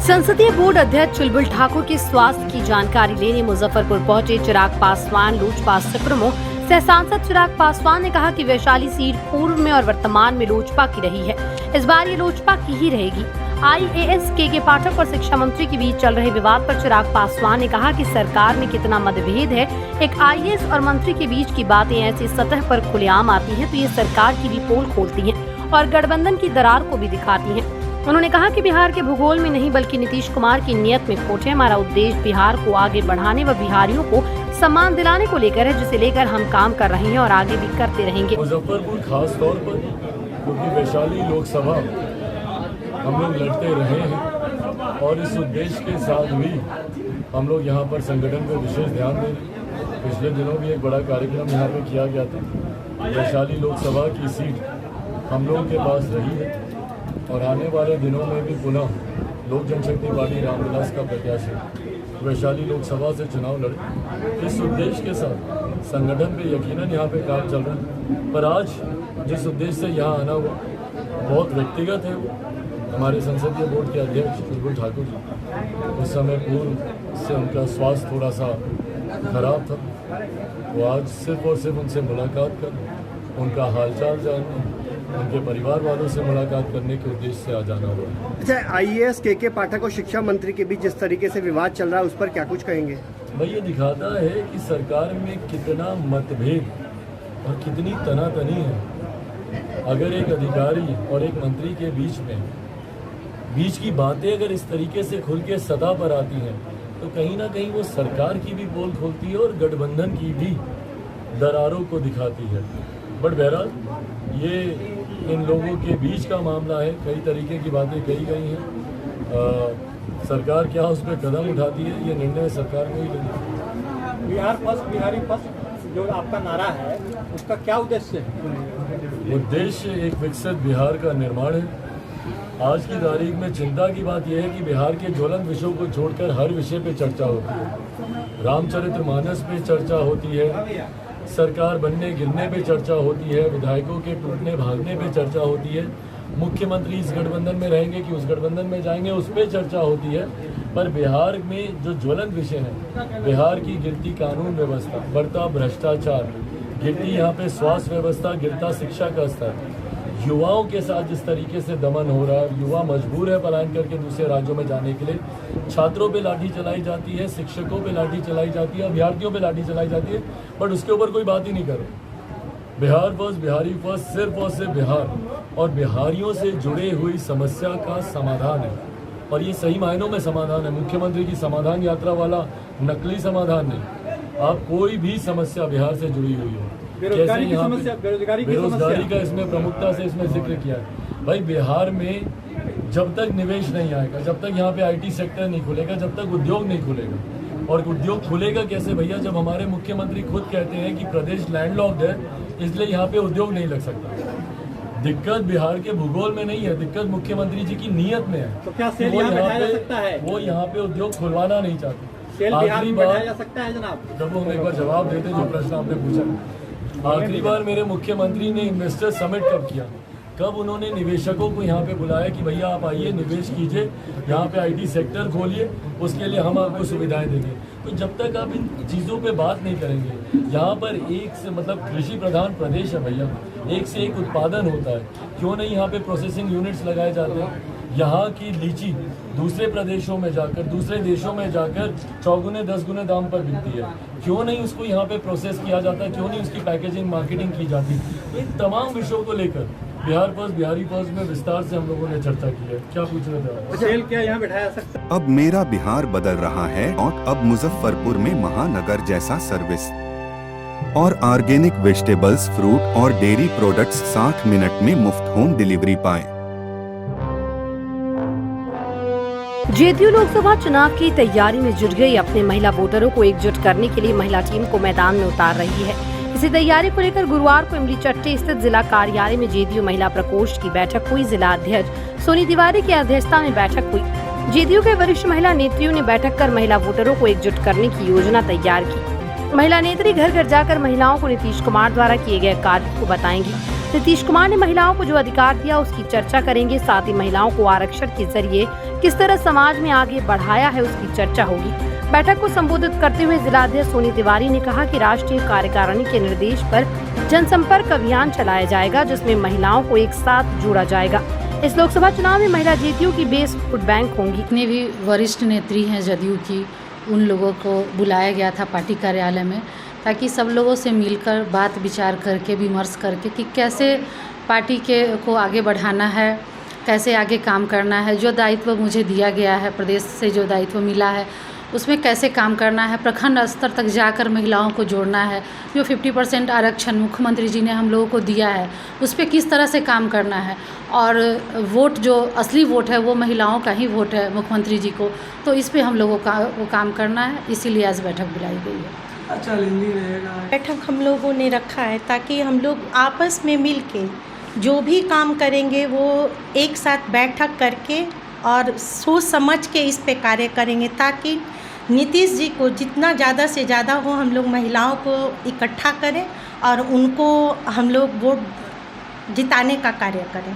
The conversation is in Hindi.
संसदीय बोर्ड अध्यक्ष चुलबुल ठाकुर के स्वास्थ्य की जानकारी लेने मुजफ्फरपुर पहुंचे चिराग पासवान लोजपा सुप्रीमो सह सांसद चिराग पासवान ने कहा कि वैशाली सीट पूर्व में और वर्तमान में लोजपा की रही है। इस बार ये लोजपा की ही रहेगी। IAS के पाठक और शिक्षा मंत्री के बीच चल रहे विवाद पर चिराग पासवान ने कहा कि सरकार में कितना मतभेद है। एक IAS और मंत्री के बीच की बातें ऐसी सतह पर खुलेआम आती हैं तो ये सरकार की भी पोल खोलती हैं और गठबंधन की दरार को भी दिखाती हैं। उन्होंने कहा कि बिहार के भूगोल में नहीं बल्कि नीतीश कुमार की नियत में खोट है। हमारा उद्देश्य बिहार को आगे बढ़ाने व बिहारियों को सम्मान दिलाने को लेकर है, जिसे लेकर हम काम कर रहे हैं और आगे भी करते रहेंगे। मुजफ्फरपुर खास तौर पर क्योंकि वैशाली लोकसभा हम लोग लड़ते रहे हैं और इस उद्देश्य के साथ भी हम लोग यहाँ पर संगठन पर विशेष ध्यान दे रहे हैं। पिछले दिनों भी एक बड़ा कार्यक्रम यहाँ पे किया गया था। वैशाली लोकसभा की सीट हम लोगों के पास रही है और आने वाले दिनों में भी पुनः लोक जनशक्ति पार्टी रामविलास का प्रत्याशी वैशाली लोकसभा से चुनाव लड़े। इस उद्देश्य के साथ संगठन पे यकीनन यहाँ पे काम चल रहा है, पर आज जिस उद्देश्य से यहाँ आना हुआ बहुत व्यक्तिगत है। वो हमारे संसदीय बोर्ड के अध्यक्ष चुलबुल ठाकुर जी, उस समय पूर्व से उनका स्वास्थ्य थोड़ा सा खराब था। वो आज सिर्फ और सिर्फ उनसे मुलाकात कर उनका हालचाल जानने, उनके परिवार वालों से मुलाकात करने के उद्देश्य से आ जाना हुआ। अच्छा, IAS के पाठक और शिक्षा मंत्री के बीच जिस तरीके से विवाद चल रहा है उस पर क्या कुछ कहेंगे? भाई ये दिखाता है कि सरकार में कितना मतभेद और कितनी तनातनी है। अगर एक अधिकारी और एक मंत्री के बीच की बातें अगर इस तरीके से खुल के सतह पर आती हैं तो कहीं ना कहीं वो सरकार की भी पोल खोलती है और गठबंधन की भी दरारों को दिखाती है। बट बहरहाल ये इन लोगों के बीच का मामला है। कई तरीके की बातें कही गई हैं। सरकार क्या उस पर कदम उठाती है ये निर्णय सरकार को ही लेना। बिहार फर्स्ट, बिहारी फर्स्ट जो आपका नारा है उसका क्या उद्देश्य है? उद्देश्य एक विकसित बिहार का निर्माण है। आज की तारीख में चिंता की बात यह है कि बिहार के ज्वलंत विषयों को छोड़कर हर विषय पे चर्चा होती है। रामचरितमानस पे चर्चा होती है, सरकार बनने गिरने पे चर्चा होती है, विधायकों के टूटने भागने पे चर्चा होती है, मुख्यमंत्री इस गठबंधन में रहेंगे कि उस गठबंधन में जाएंगे उस पर चर्चा होती है। पर बिहार में जो ज्वलंत विषय है, बिहार की गिरती कानून व्यवस्था, बढ़ता भ्रष्टाचार, गिरती यहाँ पे स्वास्थ्य व्यवस्था, गिरता शिक्षा का स्तर, युवाओं के साथ जिस तरीके से दमन हो रहा है, युवा मजबूर है पलायन करके दूसरे राज्यों में जाने के लिए, छात्रों पे लाठी चलाई जाती है, शिक्षकों पे लाठी चलाई जाती है, अभ्यर्थियों पे लाठी चलाई जाती है, बट उसके ऊपर कोई बात ही नहीं कर रहे। बिहार फर्स्ट, बिहारी फर्स्ट सिर्फ और सिर्फ बिहार और बिहारियों से जुड़े हुई समस्या का समाधान है और ये सही मायनों में समाधान है। मुख्यमंत्री की समाधान यात्रा वाला नकली समाधान नहीं। आप कोई भी समस्या बिहार से जुड़ी हुई हो, बेरोजगारी की समस्या, बेरोजगारी का इसमें प्रमुखता से इसमें जिक्र किया है। भाई बिहार में जब तक निवेश नहीं आएगा, जब तक यहाँ पे IT सेक्टर नहीं खुलेगा, जब तक उद्योग नहीं खुलेगा, और उद्योग खुलेगा कैसे भैया, जब हमारे मुख्यमंत्री खुद कहते हैं कि प्रदेश लैंडलॉक्ड है इसलिए यहाँ पे उद्योग नहीं लग सकता। दिक्कत बिहार के भूगोल में नहीं है, दिक्कत मुख्यमंत्री जी की नीयत में है। तो क्या सेल यहाँ बैठाया जा सकता है? वो यहाँ पे उद्योग खुलवाना नहीं चाहते। सेल बिहार में बैठाया जा सकता है जनाब? जब हम एक बार जवाब देते जो प्रश्न आपने पूछा। आखिरी बार मेरे मुख्यमंत्री ने इन्वेस्टर समिट कब किया, कब उन्होंने निवेशकों को यहाँ पे बुलाया कि भैया आप आइए निवेश कीजिए, यहाँ पे IT सेक्टर खोलिए, उसके लिए हम आपको सुविधाएं देंगे। तो जब तक आप इन चीज़ों पे बात नहीं करेंगे, यहाँ पर एक से मतलब कृषि प्रधान प्रदेश है भैया, एक से एक उत्पादन होता है, क्यों नहीं यहाँ पे प्रोसेसिंग यूनिट्स लगाए जाते हैं। यहाँ की लीची दूसरे प्रदेशों में जाकर, दूसरे देशों में जाकर 4 गुने 10 गुने दाम पर बिकती है, क्यों नहीं उसको यहाँ पे प्रोसेस किया जाता, क्यों नहीं उसकी पैकेजिंग मार्केटिंग की जाती। तो इन तमाम विषयों को लेकर बिहार फर्स्ट, बिहारी फर्स्ट में विस्तार से हम लोगों ने चर्चा की है। क्या पूछ रहे थे? सेल क्या यहाँ बैठाया जा सकता है? अब मेरा बिहार बदल रहा है और अब मुजफ्फरपुर में महानगर जैसा सर्विस और ऑर्गेनिक वेजिटेबल्स, फ्रूट और डेयरी प्रोडक्ट्स 60 मिनट में मुफ्त होम डिलीवरी पाएं। जेडीयू लोकसभा चुनाव की तैयारी में जुट गई। अपने महिला वोटरों को एकजुट करने के लिए महिला टीम को मैदान में उतार रही है। इसी तैयारी को लेकर गुरुवार को इमली चट्टी स्थित जिला कार्यालय में जेडीयू महिला प्रकोष्ठ की बैठक हुई। जिला अध्यक्ष सोनी तिवारी की अध्यक्षता में बैठक हुई। जेडीयू के वरिष्ठ महिला नेत्रियों ने बैठक कर महिला वोटरों को एकजुट करने की योजना तैयार की। महिला नेत्री घर घर जाकर महिलाओं को नीतीश कुमार द्वारा किए गए कार्य को बताएंगी। नीतीश कुमार ने महिलाओं को जो अधिकार दिया उसकी चर्चा करेंगे। साथ ही महिलाओं को आरक्षण के जरिए किस तरह समाज में आगे बढ़ाया है उसकी चर्चा होगी। बैठक को संबोधित करते हुए जिलाध्यक्ष सोनी तिवारी ने कहा कि राष्ट्रीय कार्यकारिणी के निर्देश पर जनसंपर्क अभियान चलाया जाएगा, जिसमें महिलाओं को एक साथ जोड़ा जाएगा। इस लोकसभा चुनाव में महिला जीतीओ की बेस वोट बैंक होंगी। जितने भी वरिष्ठ नेत्री हैं जदयू की, उन लोगों को बुलाया गया था पार्टी कार्यालय में, ताकि सब लोगों से मिलकर बात विचार करके विमर्श करके कि कैसे पार्टी को आगे बढ़ाना है, कैसे आगे काम करना है। जो दायित्व मुझे दिया गया है, प्रदेश से जो दायित्व मिला है, उसमें कैसे काम करना है, प्रखंड स्तर तक जाकर महिलाओं को जोड़ना है। जो 50% आरक्षण मुख्यमंत्री जी ने हम लोगों को दिया है, उस पर किस तरह से काम करना है। और वोट जो असली वोट है वो महिलाओं का ही वोट है मुख्यमंत्री जी को, तो इस पे हम लोगों का वो काम करना है। इसीलिए आज बैठक बुलाई गई है। चैलेंजिंग रहेगा। बैठक हम लोगों ने रखा है ताकि हम लोग आपस में मिल के जो भी काम करेंगे वो एक साथ बैठक करके और सोच समझ के इस पे कार्य करेंगे, ताकि नीतीश जी को जितना ज़्यादा से ज़्यादा हो हम लोग महिलाओं को इकट्ठा करें और उनको हम लोग वोट जिताने का कार्य करें।